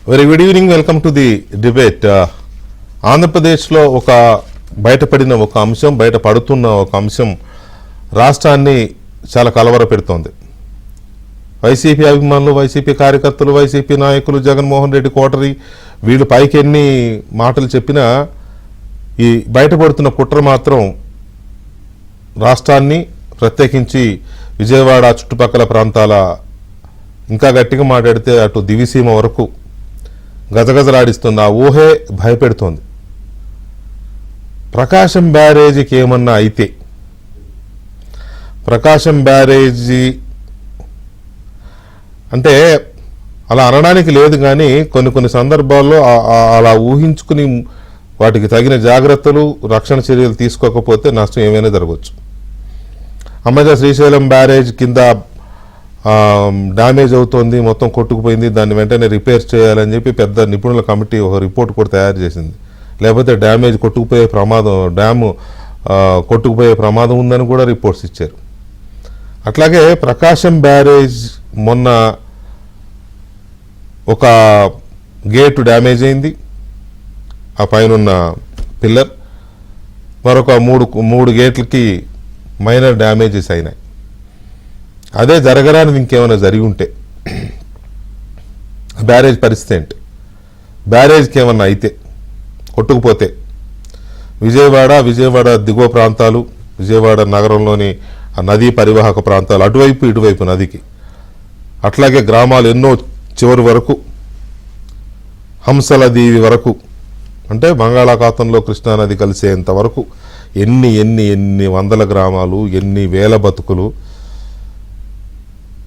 Very good evening, welcome to the debate. ఆంధ్రప్రదేశ్లో ఒక బయటపడిన ఒక అంశం, బయటపడుతున్న ఒక అంశం రాష్ట్రాన్ని చాలా కలవర పెడుతోంది. వైసీపీ అభిమానులు, వైసీపీ కార్యకర్తలు, వైసీపీ నాయకులు, జగన్మోహన్ రెడ్డి కోటరీ, వీళ్ళు పైకి ఎన్ని మాటలు చెప్పినా ఈ బయటపడుతున్న కుట్ర మాత్రం రాష్ట్రాన్ని, ప్రత్యేకించి విజయవాడ చుట్టుపక్కల ప్రాంతాల, ఇంకా గట్టిగా మాట్లాడితే అటు దివిసీమ వరకు గజగజలాడిస్తుంది. ఆ ఊహే భయపెడుతోంది. ప్రకాశం బ్యారేజీకి ఏమన్నా అయితే, ప్రకాశం బ్యారేజీ అంటే అలా అనడానికి లేదు, కానీ కొన్ని సందర్భాల్లో అలా ఊహించుకుని వాటికి తగిన జాగ్రత్తలు, రక్షణ చర్యలు తీసుకోకపోతే నష్టం ఏమైనా జరగవచ్చు. అమ్మజ శ్రీశైలం బ్యారేజ్ కింద డ్యామేజ్ అవుతోంది, మొత్తం కొట్టుకుపోయింది, దాన్ని వెంటనే రిపేర్ చేయాలని చెప్పి పెద్ద నిపుణుల కమిటీ ఒక రిపోర్ట్ కూడా తయారు చేసింది. లేకపోతే డ్యామేజ్ కొట్టుకుపోయే ప్రమాదం, డ్యాము కొట్టుకుపోయే ప్రమాదం ఉందని కూడా రిపోర్ట్స్ ఇచ్చారు. అట్లాగే ప్రకాశం బ్యారేజ్ మొన్న ఒక గేటు డ్యామేజ్ అయింది, ఆ పైన పిల్లర్, మరొక మూడు గేట్లకి మైనర్ డ్యామేజెస్ అయినాయి. అదే జరగరాని ఇంకేమైనా జరిగి ఉంటే బ్యారేజ్ పరిస్థితి ఏంటి? బ్యారేజ్కి ఏమన్నా అయితే, కొట్టుకుపోతే విజయవాడ దిగువ ప్రాంతాలు, విజయవాడ నగరంలోని నదీ పరివాహక ప్రాంతాలు, అటువైపు ఇటువైపు నదికి, అట్లాగే గ్రామాలు ఎన్నో చివరి వరకు, హంసల దీవి వరకు, అంటే బంగాళాఖాతంలో కృష్ణానది కలిసేంత వరకు ఎన్ని వందల గ్రామాలు, ఎన్ని వేల బతుకులు,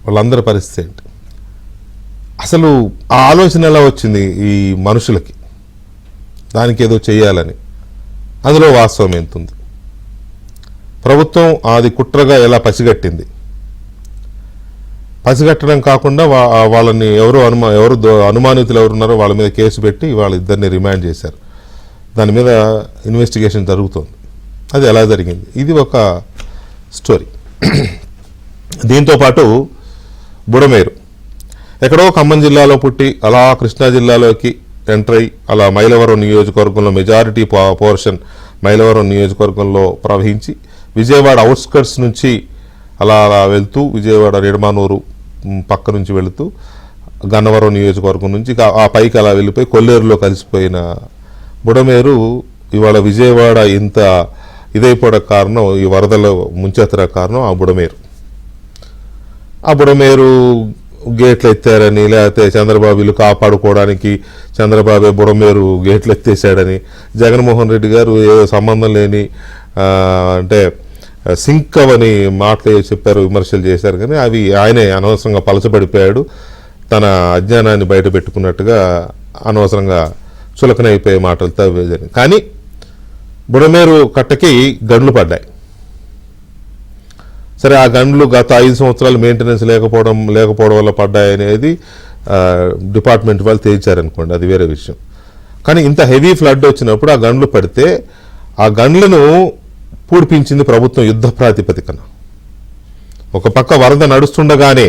వాళ్ళందరి పరిస్థితి ఏంటి? అసలు ఆ ఆలోచన ఎలా వచ్చింది ఈ మనుషులకి? దానికి ఏదో చేయాలని. అందులో వాస్తవం ఎంతుంది? ప్రభుత్వం అది కుట్రగా ఎలా పసిగట్టింది? పసిగట్టడం కాకుండా వాళ్ళని ఎవరు అనుమానితులు ఎవరున్నారో వాళ్ళ మీద కేసు పెట్టి వాళ్ళిద్దరిని రిమాండ్ చేశారు. దాని మీద ఇన్వెస్టిగేషన్ జరుగుతోంది. అది ఎలా జరిగింది? ఇది ఒక స్టోరీ. దీంతోపాటు బుడమేరు, ఎక్కడో ఖమ్మం జిల్లాలో పుట్టి అలా కృష్ణా జిల్లాలోకి ఎంటర్ అయ్యి అలా మైలవరం నియోజకవర్గంలో మెజారిటీ పోర్షన్ మైలవరం నియోజకవర్గంలో ప్రవహించి విజయవాడ అవుట్స్కర్ట్స్ నుంచి అలా వెళ్తూ విజయవాడ నిడమానూరు పక్క నుంచి వెళుతూ గన్నవరం నియోజకవర్గం నుంచి ఆ పైకి అలా వెళ్ళిపోయి కొల్లేరులో కలిసిపోయిన బుడమేరు ఇవాళ విజయవాడ ఇంత ఇదైపోవడం కారణం, ఈ వరదలో ముంచెత్తర కారణం ఆ బుడమేరు. ఆ బుడమేరు గేట్లు ఎత్తారని, లేకపోతే చంద్రబాబులు కాపాడుకోవడానికి చంద్రబాబే బుడమేరు గేట్లు ఎత్తేసాడని, జగన్మోహన్ రెడ్డి గారు ఏదో సంబంధం లేని అంటే సింక్ అవని మాటలు చెప్పారు, విమర్శలు చేశారు. కానీ అవి ఆయనే అనవసరంగా పలచబడిపోయాడు, తన అజ్ఞానాన్ని బయట పెట్టుకున్నట్టుగా అనవసరంగా చులకనైపోయే మాటలతో జరిగింది. కానీ బుడమేరు కట్టకి గండ్లు పడ్డాయి. సరే, ఆ గండ్లు గత 5 సంవత్సరాలు మెయింటెనెన్స్ లేకపోవడం వల్ల పడ్డాయి అనేది డిపార్ట్మెంట్ వాళ్ళు తేల్చారనుకోండి, అది వేరే విషయం. కానీ ఇంత హెవీ ఫ్లడ్ వచ్చినప్పుడు ఆ గండ్లు పడితే ఆ గండ్లను పూడ్పించింది ప్రభుత్వం యుద్ధ ప్రాతిపదికన. ఒక పక్క వరద నడుస్తుండగానే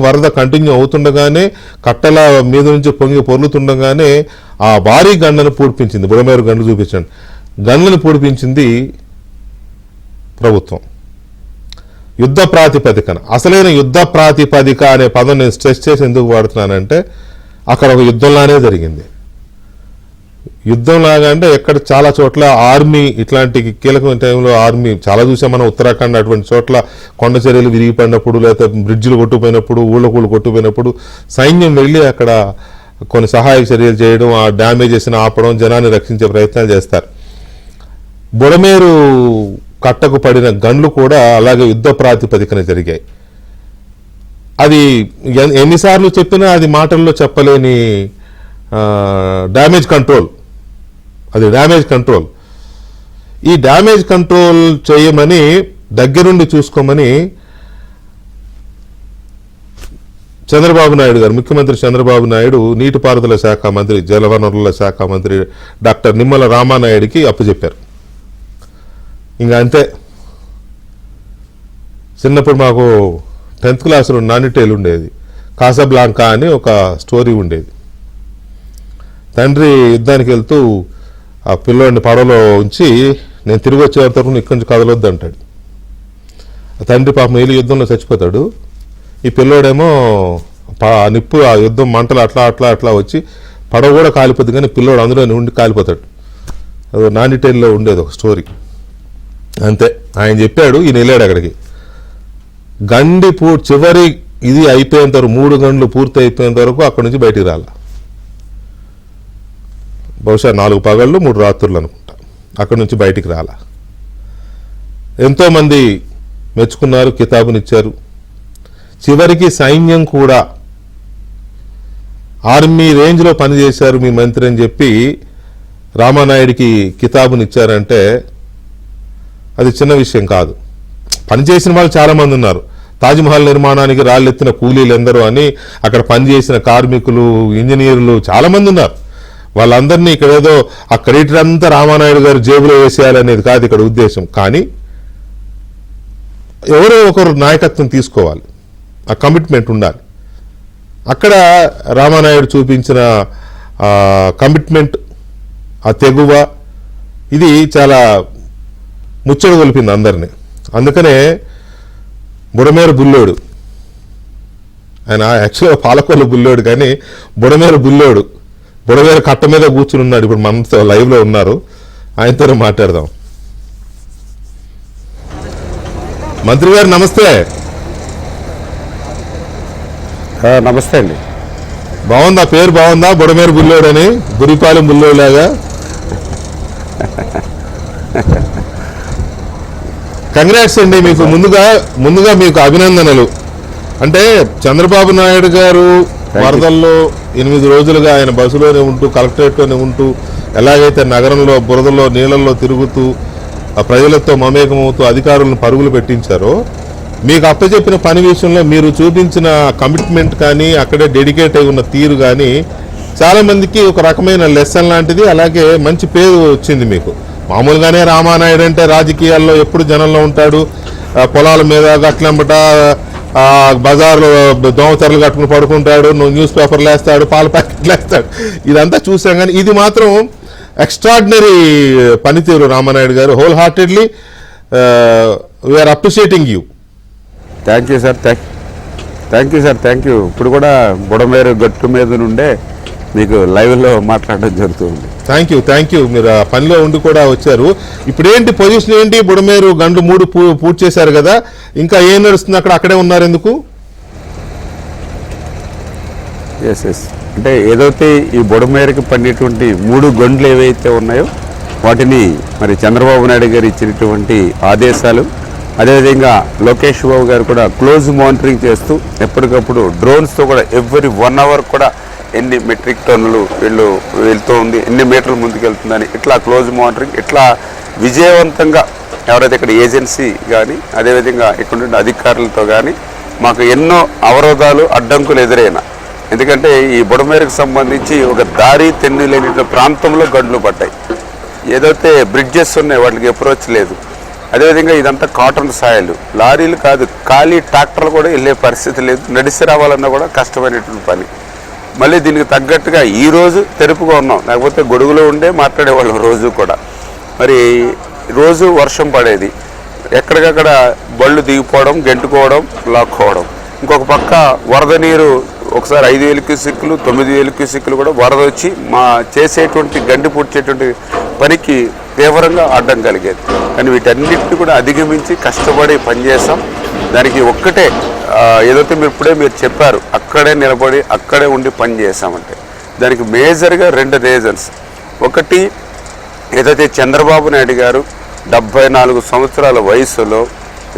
వరద కంటిన్యూ అవుతుండగానే, కట్టల మీద నుంచి పొంగి పొర్లుతుండగానే ఆ భారీ గండ్లను పూడ్పించింది. బుడమేరు గండ్లు చూపించండి, గన్లను పూడిపించింది ప్రభుత్వం యుద్ధ ప్రాతిపదికన. అసలైన యుద్ధ ప్రాతిపదిక అనే పదం నేను స్ట్రెస్ చేసి ఎందుకు వాడుతున్నానంటే, అక్కడ ఒక యుద్ధంలానే జరిగింది. యుద్ధంలాగా అంటే ఎక్కడ చాలా చోట్ల ఆర్మీ ఇట్లాంటి కీలకమైన టైంలో ఆర్మీ చాలా చూసాం మనం. ఉత్తరాఖండ్ అటువంటి చోట్ల కొండ చర్యలు విరిగిపడినప్పుడు, లేకపోతే బ్రిడ్జిలు కొట్టుకుపోయినప్పుడు, ఊళ్ళకూళ్ళు కొట్టుకుపోయినప్పుడు సైన్యం వెళ్ళి అక్కడ కొన్ని సహాయక చర్యలు చేయడం, ఆ డ్యామేజెస్ని ఆపడం, జనాన్ని రక్షించే ప్రయత్నాలు చేస్తారు. బుడమేరు కట్టకు పడిన గన్లు కూడా అలాగే యుద్ధ ప్రాతిపదికన జరిగాయి. అది ఎన్నిసార్లు చెప్పినా అది మాటల్లో చెప్పలేని డ్యామేజ్ కంట్రోల్. అది డ్యామేజ్ కంట్రోల్. ఈ డ్యామేజ్ కంట్రోల్ చేయమని, దగ్గరుండి చూసుకోమని చంద్రబాబు నాయుడు గారు, ముఖ్యమంత్రి చంద్రబాబు నాయుడు నీటిపారుదల శాఖ మంత్రి, జలవనరుల శాఖ మంత్రి డాక్టర్ నిమ్మల రామానాయుడికి అప్పచెప్పారు. ఇంకా అంతే. చిన్నప్పుడు మాకు 10th క్లాస్లో నానిటేల్ ఉండేది, కాసాబ్లాంకా అని ఒక స్టోరీ ఉండేది. తండ్రి యుద్ధానికి వెళ్తూ ఆ పిల్లోడిని పడవలో ఉంచి నేను తిరిగి వచ్చేంత వరకు ఇక్కడి నుంచి కదలొద్దు అంటాడు. ఆ తండ్రి పాపం ఏలి యుద్ధంలో చచ్చిపోతాడు. ఈ పిల్లోడేమో నిప్పు ఆ యుద్ధం మంటలు అట్లా అట్లా అట్లా వచ్చి పడవ కూడా కాలిపోతుంది, కానీ పిల్లోడు అందులో ఉండి కాలిపోతాడు. అది నానిటైల్లో ఉండేది ఒక స్టోరీ. అంతే, ఆయన చెప్పాడు, ఈయన వెళ్ళాడు అక్కడికి. గండి చివరి ఇది అయిపోయేంత వరకు 3 గంటలు పూర్తి అయిపోయేంత వరకు అక్కడి నుంచి బయటికి రాల. బహుశా 4 పగళ్ళు 3 రాత్రులు అనుకుంటా, అక్కడి నుంచి బయటికి రాల. ఎంతోమంది మెచ్చుకున్నారు, కితాబునిచ్చారు. చివరికి సైన్యం కూడా ఆర్మీ రేంజ్లో పనిచేశారు మీ మంత్రి అని చెప్పి రామానాయుడికి కితాబునిచ్చారంటే అది చిన్న విషయం కాదు. పనిచేసిన వాళ్ళు చాలామంది ఉన్నారు. తాజ్మహల్ నిర్మాణానికి రాళ్ళెత్తిన కూలీలు ఎందరో అని అక్కడ పనిచేసిన కార్మికులు, ఇంజనీర్లు చాలామంది ఉన్నారు. వాళ్ళందరినీ ఇక్కడ ఏదో ఆ క్రెడిట్ అంతా రామానాయుడు గారు జేబులో వేసేయాలనేది కాదు ఇక్కడ ఉద్దేశం. కానీ ఎవరో ఒకరు నాయకత్వం తీసుకోవాలి, ఆ కమిట్మెంట్ ఉండాలి. అక్కడ రామానాయుడు చూపించిన కమిట్మెంట్, ఆ తెగువ, ఇది చాలా ముచ్చట గొలిపింది అందరినీ. అందుకనే బుడమేరు బుల్లోడు, ఆయన యాక్చువల్గా పాలకొల్లు బుల్లోడు, కానీ బుడమేరు బుల్లోడు, బుడమేరు కట్ట మీద కూర్చుని ఉన్నాడు. ఇప్పుడు మనతో లైవ్లో ఉన్నారు, ఆయనతో మాట్లాడదాం. మంత్రి గారు నమస్తే. నమస్తే అండి. బాగుందా పేరు? బాగుందా బుడమేరు బుల్లోడు అని, గురిపాలెం బుల్లోడు లాగా? కంగ్రాట్స్ అండి మీకు. ముందుగా మీకు అభినందనలు. అంటే చంద్రబాబు నాయుడు గారు వరదల్లో 8 రోజులుగా ఆయన బస్సులోనే ఉంటూ, కలెక్టరేట్లోనే ఉంటూ, ఎలాగైతే నగరంలో బురదలో నీళ్ళల్లో తిరుగుతూ ప్రజలతో మమేకమవుతూ అధికారులను పరుగులు పెట్టించారో, మీకు అప్పచెప్పిన పని విషయంలో మీరు చూపించిన కమిట్మెంట్ కానీ, అక్కడే డెడికేట్ అయి ఉన్న తీరు కానీ చాలామందికి ఒక రకమైన లెసన్ లాంటిది. అలాగే మంచి పేరు వచ్చింది మీకు. మామూలుగానే రామానాయుడు అంటే రాజకీయాల్లో ఎప్పుడు జనంలో ఉంటాడు, పొలాల మీద గట్లంబట బజార్లో దోమతెరలు కట్టుకుని పడుకుంటాడు, న్యూస్ పేపర్లు వేస్తాడు, పాల ప్యాకెట్లు వేస్తాడు, ఇదంతా చూసాం. కానీ ఇది మాత్రం ఎక్స్ట్రాడినరీ పనితీరు రామానాయుడు గారు. Whole heartedly we are appreciating you. Thank you sir, thank you sir, thank you. ఇప్పుడు కూడా బుడమేరు గట్టు మీద నుండే మీకు లైవ్లో మాట్లాడడం జరుగుతుంది. Thank you. మీరు ఆ పనిలో ఉండి కూడా వచ్చారు. ఇప్పుడేంటి పొజిషన్ ఏంటి? బుడమేరు గంటలు 3 పూర్తి చేశారు కదా, ఇంకా ఏం నడుస్తుంది అక్కడ? అక్కడే ఉన్నారు ఎందుకు? ఎస్ అంటే ఏదైతే ఈ బుడమేరుకి పడినటువంటి 3 గంటలు ఏవైతే ఉన్నాయో వాటిని మరి చంద్రబాబు నాయుడు గారు ఇచ్చినటువంటి ఆదేశాలు, అదేవిధంగా లోకేష్ బాబు గారు కూడా క్లోజ్ మానిటరింగ్ చేస్తూ ఎప్పటికప్పుడు డ్రోన్స్తో కూడా ఎవ్రీ 1 అవర్ కూడా ఎన్ని మెట్రిక్ టన్నులు వెళ్తూ ఉంది, ఎన్ని మీటర్లు ముందుకు వెళ్తుందని ఇట్లా క్లోజ్ మానిటరింగ్, ఇట్లా విజయవంతంగా ఎవరైతే ఇక్కడ ఏజెన్సీ కానీ అదేవిధంగా ఇక్కడ అధికారులతో కానీ మాకు ఎన్నో అవరోధాలు అడ్డంకులు ఎదురైనా, ఎందుకంటే ఈ బుడమేరుకు సంబంధించి ఒక దారి తెన్ను లేని ప్రాంతంలో గంటలు పడ్డాయి. ఏదైతే బ్రిడ్జెస్ ఉన్నాయి వాటికి అప్రోచ్ లేదు. అదేవిధంగా ఇదంతా కాటన్ సాయిల్, లారీలు కాదు ఖాళీ ట్రాక్టర్లు కూడా వెళ్ళే పరిస్థితి లేదు, నడిచి రావాలన్నా కూడా కష్టమైనటువంటి పని. మళ్ళీ దీనికి తగ్గట్టుగా ఈరోజు తెరుపుగా ఉన్నాం, లేకపోతే గొడుగులో ఉండే మాట్లాడేవాళ్ళం రోజు కూడా. మరి రోజు వర్షం పడేది, ఎక్కడికక్కడ బళ్ళు దిగిపోవడం, గెంటుకోవడం, లాక్కోవడం. ఇంకొక పక్క వరద నీరు ఒకసారి 5,000 క్యూసెక్కులు 9,000 క్యూసెక్కులు కూడా వరద వచ్చి మా చేసేటువంటి గండి పూడ్చేటువంటి పనికి తీవ్రంగా అడ్డం కలిగేది. కానీ వీటన్నిటిని కూడా అధిగమించి కష్టపడి పనిచేసాం. దానికి ఒక్కటే ఏదైతే మీరు చెప్పారు, అక్కడే నిలబడి అక్కడే ఉండి పని చేసామంటే దానికి మేజర్గా 2 రీజన్స్. ఒకటి, ఏదైతే చంద్రబాబు నాయుడు గారు 74 సంవత్సరాల వయసులో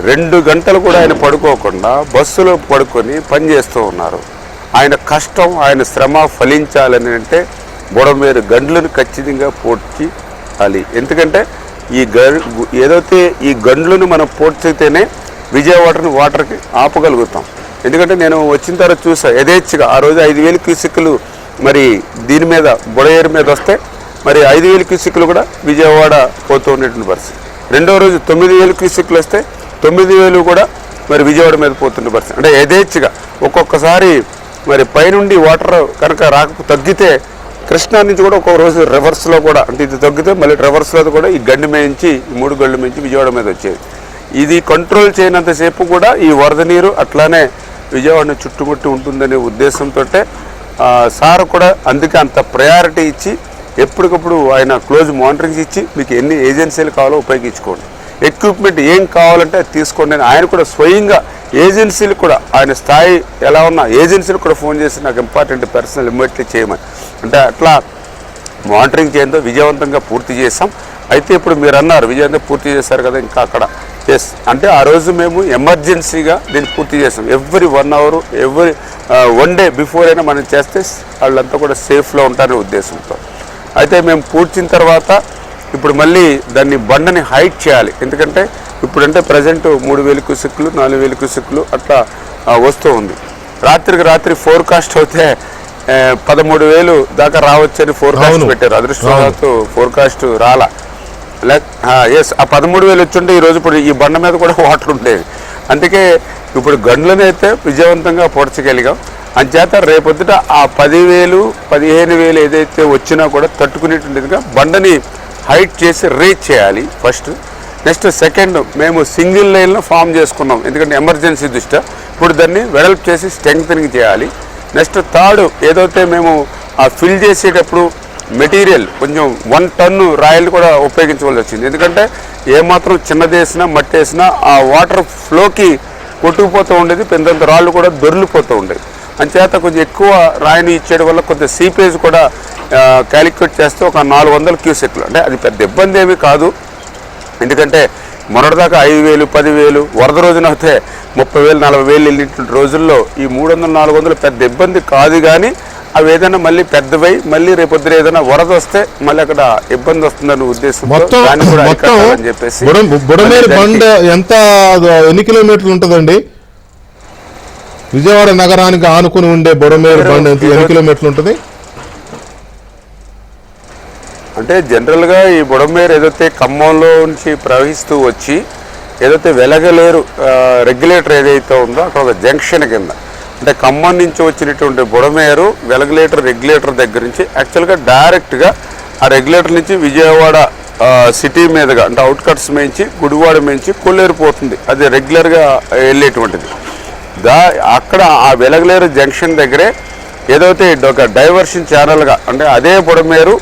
2 గంటలు కూడా ఆయన పడుకోకుండా బస్సులో పడుకొని పనిచేస్తూ ఉన్నారు. ఆయన కష్టం, ఆయన శ్రమ ఫలించాలని అంటే బుడమేరు గండ్లను ఖచ్చితంగా పూడ్చాలి. ఎందుకంటే ఏదైతే ఈ గండ్లను మనం పూడ్చితేనే విజయవాడని వాటర్కి ఆపగలుగుతాం. ఎందుకంటే నేను వచ్చిన తర్వాత చూసా యథేచ్ఛగా ఆ రోజు 5,000 క్యూసెక్కులు మరి దీని మీద బుడయేరు మీద వస్తే మరి 5,000 క్యూసెక్కులు కూడా విజయవాడ పోతూ ఉండేటువంటి పరిస్థితి. రెండో రోజు 9,000 క్యూసెక్కులు వస్తే 9,000 కూడా మరి విజయవాడ మీద పోతున్న పరిస్థితి. అంటే యథేచ్ఛగా ఒక్కొక్కసారి మరి పైనుండి వాటర్ కనుక తగ్గితే కృష్ణా నుంచి కూడా ఒక్కొక్క రోజు రివర్స్లో కూడా, అంటే ఇది తగ్గితే మళ్ళీ రివర్స్లో కూడా ఈ గండి మేయించి, ఈ 3 గళ్ళు మేయించి విజయవాడ మీద వచ్చేది. ఇది కంట్రోల్ చేయనంతసేపు కూడా ఈ వరద నీరు అట్లానే విజయవాడని చుట్టుముట్టి ఉంటుందనే ఉద్దేశంతో సార్ కూడా అందుకే అంత ప్రయారిటీ ఇచ్చి ఎప్పటికప్పుడు ఆయన క్లోజ్ మానిటరింగ్ ఇచ్చి మీకు ఎన్ని ఏజెన్సీలు కావాలో ఉపయోగించుకోండి, ఎక్విప్మెంట్ ఏం కావాలంటే అది తీసుకోండి అని ఆయన కూడా స్వయంగా ఏజెన్సీలు కూడా ఆయన స్థాయి ఎలా ఉన్నా ఏజెన్సీలు కూడా ఫోన్ చేసి నాకు ఇంపార్టెంట్ పర్సనల్ ఇమ్మీడియట్లీ చేయమని, అంటే అట్లా మానిటరింగ్ చేయడంతో విజయవంతంగా పూర్తి చేసాం. అయితే ఇప్పుడు మీరు అన్నారు విజయవంతంగా పూర్తి చేశారు కదా, ఇంకా అక్కడ ఎస్ అంటే ఆ రోజు మేము ఎమర్జెన్సీగా దీన్ని పూర్తి చేసాం. Every 1 hour every 1 day before అయినా మనం చేస్తే వాళ్ళంతా కూడా సేఫ్లో ఉంటారనే ఉద్దేశంతో. అయితే మేము పూడ్చిన తర్వాత ఇప్పుడు మళ్ళీ దాన్ని బండని హైట్ చేయాలి. ఎందుకంటే ఇప్పుడంటే ప్రజెంట్ 3000 క్యూసెక్లు 4000 క్యూసెక్లు అట్లా వస్తూ ఉంది. రాత్రి ఫోర్కాస్ట్ అయితే 13,000 దాకా రావచ్చని ఫోర్కాస్ట్ పెట్టారు. అదృష్టవశాత్తు ఫోర్కాస్ట్ రాలా. ఎస్ ఆ 13,000 వచ్చుంటే ఈరోజు ఇప్పుడు ఈ బండ మీద కూడా వాటర్ ఉండేది. అందుకే ఇప్పుడు గండ్లని అయితే విజయవంతంగా పొడచగలిగాం. అంచేత రేపొద్దుట ఆ 10,000 15,000 ఏదైతే వచ్చినా కూడా తట్టుకునేటువంటిదిగా బండని హైట్ చేసి రీచ్ చేయాలి ఫస్ట్. నెక్స్ట్ సెకండ్ మేము సింగిల్ లైన్లో ఫామ్ చేసుకున్నాం, ఎందుకంటే ఎమర్జెన్సీ దృష్ట్యా. ఇప్పుడు దాన్ని వెడల్ప్ చేసి స్ట్రెంగ్తనింగ్ చేయాలి. నెక్స్ట్ థర్డ్ ఏదైతే మేము ఆ ఫిల్ చేసేటప్పుడు మెటీరియల్ కొంచెం 1 టన్ను రాయలు కూడా ఉపయోగించవలసి వచ్చింది. ఎందుకంటే ఏమాత్రం చిన్నది వేసినా మట్టి వేసినా ఆ వాటర్ ఫ్లోకి కొట్టుకుపోతూ ఉండేది, పెద్దంత రాళ్ళు కూడా దొర్లిపోతూ ఉండేది. అంచేత కొంచెం ఎక్కువ రాయిని ఇచ్చేయడం వల్ల కొంచెం సీపేజ్ కూడా క్యాలిక్యులేట్ చేస్తే ఒక 400 క్యూసెక్లు, అంటే అది పెద్ద ఇబ్బంది ఏమీ కాదు. ఎందుకంటే మొన్నటిదాకా 5,000 10,000 వరద రోజున అయితే 30,000 40,000 వెళ్ళినటువంటి రోజుల్లో ఈ 300 400 పెద్ద ఇబ్బంది కాదు. కానీ అవి ఏదైనా మళ్ళీ పెద్దవై మళ్ళీ రేపొద్దున ఏదైనా వరద వస్తే మళ్ళీ అక్కడ ఇబ్బంది వస్తుందన్న ఉద్దేశంతో దాన్ని కూడా అరికట్టాలని చెప్పేసి. బుడమేరు బండ ఎన్ని కిలోమీటర్లు ఉంటుందండి? విజయవాడ నగరానికి ఆనుకుని ఉండే బుడమేరు బండ ఎన్ని కిలోమీటర్లు ఉంటుంది? అంటే జనరల్గా ఈ బుడమేరు ఏదైతే ఖమ్మంలో నుంచి ప్రవహిస్తూ వచ్చి ఏదైతే వెలగలేరు రెగ్యులేటర్ ఏదైతే ఉందో అక్కడ ఒక జంక్షన్ కింద, అంటే ఖమ్మం నుంచి వచ్చినటువంటి బుడమేరు రెగ్యులేటర్ దగ్గర నుంచి యాక్చువల్గా డైరెక్ట్గా ఆ రెగ్యులేటర్ నుంచి విజయవాడ సిటీ మీదుగా అంటే అవుట్కట్స్ మేంచి గుడివాడ మేంచి కొల్లేరు పోతుంది. అది రెగ్యులర్గా వెళ్ళేటువంటిది. అక్కడ ఆ వెలగలేరు జంక్షన్ దగ్గరే ఏదైతే ఒక డైవర్షన్ ఛానల్గా, అంటే అదే బుడమేరు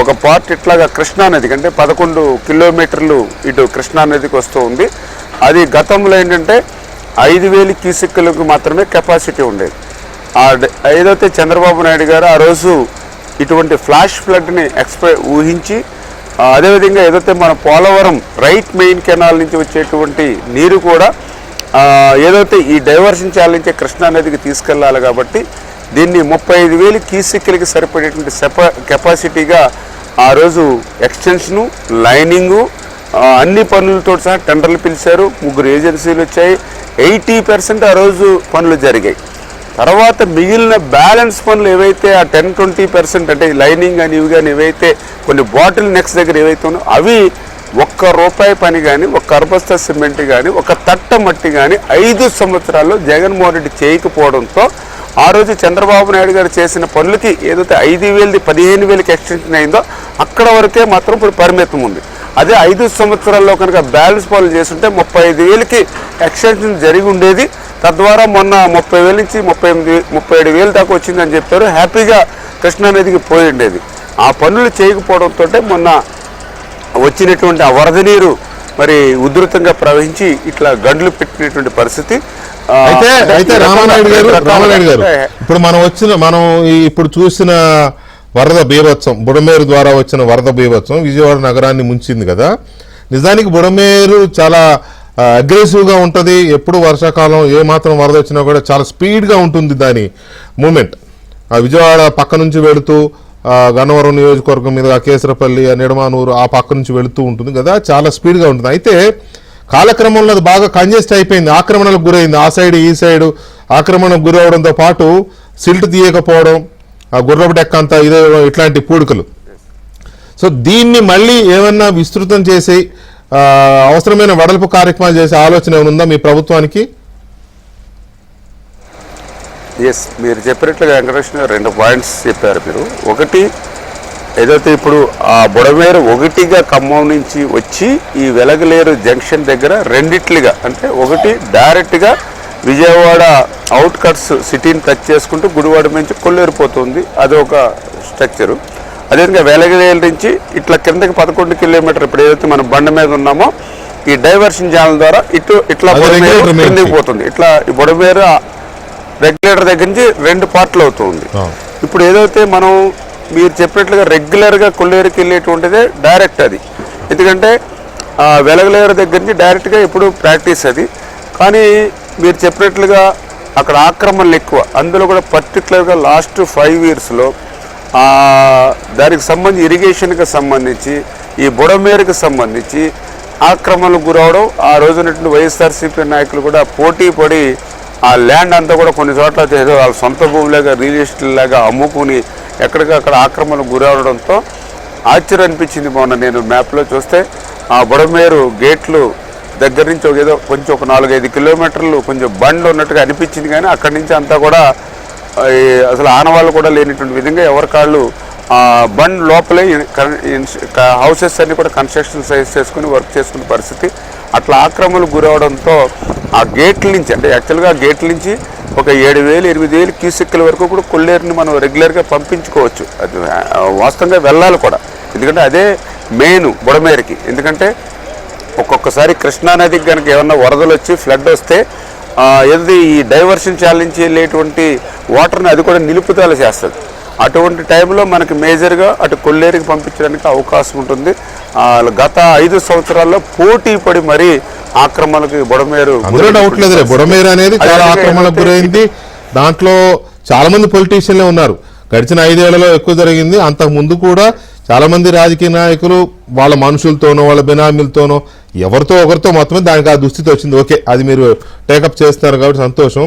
ఒక పార్ట్ ఇట్లాగా కృష్ణానదికి అంటే 11 కిలోమీటర్లు ఇటు కృష్ణానదికి వస్తూ ఉంది. అది గతంలో ఏంటంటే 5,000 క్యూసెక్కులకు మాత్రమే కెపాసిటీ ఉండేది. ఏదైతే చంద్రబాబు నాయుడు గారు ఆ రోజు ఇటువంటి ఫ్లాష్ ఫ్లడ్ని ఊహించి, అదేవిధంగా ఏదైతే మన పోలవరం రైట్ మెయిన్ కెనాల్ నుంచి వచ్చేటువంటి నీరు కూడా ఏదైతే ఈ డైవర్షన్ ఛానల్ నుంచి కృష్ణానదికి తీసుకెళ్ళాలి కాబట్టి దీన్ని 35,000 క్యూసెక్కులకి సరిపడేటువంటి కెపాసిటీగా ఆ రోజు ఎక్స్టెన్షను లైనింగు అన్ని పనులతో సహా టెండర్లు పిలిచారు. 3 ఏజెన్సీలు వచ్చాయి. 80% ఆ రోజు పనులు జరిగాయి. తర్వాత మిగిలిన బ్యాలెన్స్ పనులు ఏవైతే ఆ 10-20% అంటే లైనింగ్ అని ఇవి కానీ ఏవైతే కొన్ని బాటిల్ నెక్స్ దగ్గర ఏవైతే ఉన్నాయో అవి ₹1 పని కానీ, ఒక కర్బస్తా సిమెంట్ కానీ, ఒక తట్ట మట్టి కానీ 5 సంవత్సరాల్లో జగన్మోహన్ రెడ్డి చేయకపోవడంతో ఆ రోజు చంద్రబాబు నాయుడు గారు చేసిన పనులకి ఏదైతే 5,000ది 15,000కి ఎక్స్టెన్షన్ అయిందో అక్కడ వరకే మాత్రం ఇప్పుడు పరిమితం ఉంది. అదే 5 సంవత్సరాల్లో కనుక బ్యాలెన్స్ పనులు చేస్తుంటే 35,000కి ఎక్స్టెన్షన్ జరిగి ఉండేది. తద్వారా మొన్న 30,000 నుంచి 37,000 దాకా వచ్చిందని చెప్పారు. హ్యాపీగా కృష్ణానదికి పోయి ఉండేది. ఆ పనులు చేయకపోవడంతో మొన్న వచ్చినటువంటి ఆ వరద నీరు మరి ఉధృతంగా ప్రవహించి ఇట్లా గండ్లు పెట్టినటువంటి పరిస్థితి. అయితే రామానాయుడు గారు ఇప్పుడు మనం ఇప్పుడు చూసిన వరద బీభత్సం, బుడమేరు ద్వారా వచ్చిన వరద బీభత్సం విజయవాడ నగరాన్ని ముంచింది కదా. నిజానికి బుడమేరు చాలా అగ్రెసివ్గా ఉంటుంది. ఎప్పుడు వర్షాకాలం ఏ మాత్రం వరద వచ్చినా కూడా చాలా స్పీడ్గా ఉంటుంది దాని మూమెంట్. విజయవాడ పక్క నుంచి వెళుతూ గన్నవరం నియోజకవర్గం మీద కేసరపల్లి నిడమానూరు ఆ పక్క నుంచి వెళుతూ ఉంటుంది కదా, చాలా స్పీడ్గా ఉంటుంది. అయితే కాలక్రమంలో అది బాగా కంజెస్ట్ అయిపోయింది, ఆక్రమణలకు గురైంది. ఆ సైడ్ ఈ సైడు ఆక్రమణకు గురవడంతో పాటు సిల్ట్ తీయకపోవడం, ఆ గుర్రపు డెక్క అంతా ఇదే ఇట్లాంటి పూడికలు. సో దీన్ని మళ్ళీ ఏమన్నా విస్తృతం చేసి అవసరమైన వెడల్పు కార్యక్రమాలు చేసే ఆలోచన ఏమైనా ఉందా మీ ప్రభుత్వానికి? ఎస్, మీరు చెప్పినట్లుగా వెంకటకృష్ణ 2 పాయింట్స్ చెప్పారు మీరు. ఒకటి ఏదైతే ఇప్పుడు ఆ బుడమేరు ఒకటిగా ఖమ్మం నుంచి వచ్చి ఈ వెలగలేరు జంక్షన్ దగ్గర రెండిట్లుగా, అంటే ఒకటి డైరెక్ట్గా విజయవాడ అవుట్కట్స్ సిటీని టచ్ చేసుకుంటూ గుడివాడ నుంచి కొల్లేరిపోతుంది, అదొక స్ట్రక్చరు. అదేవిధంగా వెలగలేరు నుంచి ఇట్లా కిందకి 11 కిలోమీటర్ ఇప్పుడు ఏదైతే మనం బండ మీద ఉన్నామో ఈ డైవర్షన్ ఛానల్ ద్వారా ఇట్లా బుడమేరు కిందకి పోతుంది. ఇట్లా ఈ బుడమేరు రెగ్యులేటర్ దగ్గర నుంచి 2 పార్ట్లు అవుతుంది. ఇప్పుడు ఏదైతే మనం మీరు చెప్పినట్లుగా రెగ్యులర్గా కొల్లేరుకి వెళ్ళేటువంటిదే డైరెక్ట్ అది, ఎందుకంటే వెలగలేరు దగ్గర నుంచి డైరెక్ట్గా ఇప్పుడు ప్రాక్టీస్ అది. కానీ మీరు చెప్పినట్లుగా అక్కడ ఆక్రమణలు ఎక్కువ, అందులో కూడా పర్టికులర్గా లాస్ట్ 5 ఇయర్స్లో దానికి సంబంధించి ఇరిగేషన్కి సంబంధించి ఈ బుడమేరుకి సంబంధించి ఆక్రమణలకు గురవడం, ఆ రోజునటువంటి వైఎస్ఆర్సీపీ నాయకులు కూడా పోటీ పడి ఆ ల్యాండ్ అంతా కూడా కొన్ని చోట్ల ఏదో వాళ్ళ సొంత భూమిలాగా రియల్ ఎస్టేట్ లాగా అమ్ముకుని ఎక్కడికక్కడ ఆక్రమణకు గురవడంతో ఆశ్చర్యం అనిపించింది. మొన్న నేను మ్యాప్లో చూస్తే ఆ బుడమేరు గేట్లు దగ్గర నుంచి ఏదో కొంచెం ఒక 4-5 కిలోమీటర్లు కొంచెం బండ్ ఉన్నట్టుగా అనిపించింది, కానీ అక్కడి నుంచి అంతా కూడా అసలు ఆనవాళ్ళు కూడా లేనిటువంటి విధంగా ఎవరి కాళ్ళు బండ్ లోపలే హౌసెస్ అన్ని కూడా కన్స్ట్రక్షన్ సైజ్ చేసుకుని వర్క్ చేసుకునే పరిస్థితి. అట్లా ఆక్రమణకు గురవడంతో ఆ గేట్ల నుంచి, అంటే యాక్చువల్గా గేట్ల నుంచి ఒక 7,000-8,000 క్యూసెక్కుల వరకు కూడా కొల్లేరుని మనం రెగ్యులర్గా పంపించుకోవచ్చు. అది వాస్తవంగా వెళ్ళాలి కూడా, ఎందుకంటే అదే మెయిన్ బుడమేరుకి. ఎందుకంటే ఒక్కొక్కసారి కృష్ణానదికి కనుక ఏమన్నా వరదలు వచ్చి ఫ్లడ్ వస్తే ఏది ఈ డైవర్షన్ ఛాలెంజ్ వెళ్ళేటువంటి వాటర్ని అది కూడా నిలుపుదల చేస్తుంది. అటువంటి టైంలో మనకి మేజర్గా అటు కొల్లేరుకి పంపించడానికి అవకాశం ఉంటుంది. గత 5 సంవత్సరాల్లో పోటీ పడి మరీ ఆక్రమణకి బుడమేరు డౌట్ లేదు. బుడమేరు అనేది చాలా ఆక్రమణకు గురైంది. దాంట్లో చాలా మంది పొలిటీషియన్లే ఉన్నారు. గడిచిన 5 ఏళ్లలో ఎక్కువ జరిగింది. అంతకు ముందు కూడా చాలా మంది రాజకీయ నాయకులు వాళ్ళ మనుషులతోనో వాళ్ళ బినామీలతోనో ఎవరితో ఒకరితో మొత్తమే దానికి ఆ దుస్థితి వచ్చింది. ఓకే, అది మీరు టేకప్ చేస్తున్నారు కాబట్టి సంతోషం.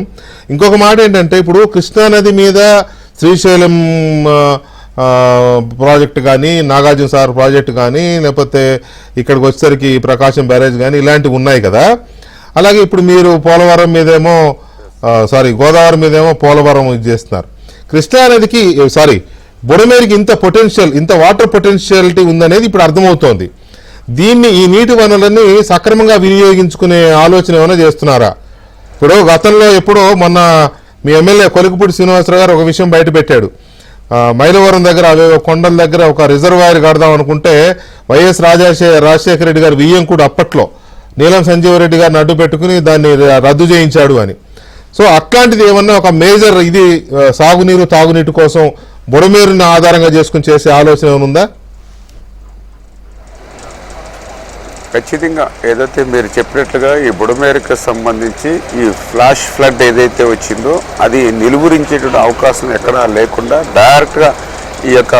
ఇంకొక మాట ఏంటంటే, ఇప్పుడు కృష్ణానది మీద శ్రీశైలం ప్రాజెక్ట్ కానీ, నాగార్జున సాగర్ ప్రాజెక్ట్ కానీ, లేకపోతే ఇక్కడికి వచ్చేసరికి ప్రకాశం బ్యారేజ్ కానీ ఇలాంటివి ఉన్నాయి కదా. అలాగే ఇప్పుడు మీరు పోలవరం మీదేమో గోదావరి మీదేమో పోలవరం ఇది చేస్తున్నారు. కృష్ణానదికి బుడమేరుకి ఇంత పొటెన్షియల్, ఇంత వాటర్ పొటెన్షియాలిటీ ఉందనేది ఇప్పుడు అర్థమవుతోంది. దీన్ని, ఈ నీటి వనరులని సక్రమంగా వినియోగించుకునే ఆలోచన ఏమైనా చేస్తున్నారా? ఇప్పుడు గతంలో ఎప్పుడో మొన్న మీ ఎమ్మెల్యే కొలికపూడి శ్రీనివాసరావు గారు ఒక విషయం బయట పెట్టాడు. మైలవరం దగ్గర కొండల దగ్గర ఒక రిజర్వాయర్ కడదాం అనుకుంటే వైఎస్ రాజశేఖర రెడ్డి గారు వియ్యంకుడు అప్పట్లో నీలం సంజీవరెడ్డి గారిని అడ్డు పెట్టుకుని దాన్ని రద్దు చేయించాడు అని. సో అట్లాంటిది ఏమన్నా ఒక మేజర్ ఇది సాగునీరు తాగునీటి కోసం బుడమేరుని ఆధారంగా చేసుకుని చేసే ఆలోచన ఏమైనా ఉందా? ఖచ్చితంగా ఏదైతే మీరు చెప్పినట్లుగా ఈ బుడమేరుకు సంబంధించి ఈ ఫ్లాష్ ఫ్లడ్ ఏదైతే వచ్చిందో అది నిలువరించేటువంటి అవకాశం ఎక్కడా లేకుండా డైరెక్ట్గా ఈ యొక్క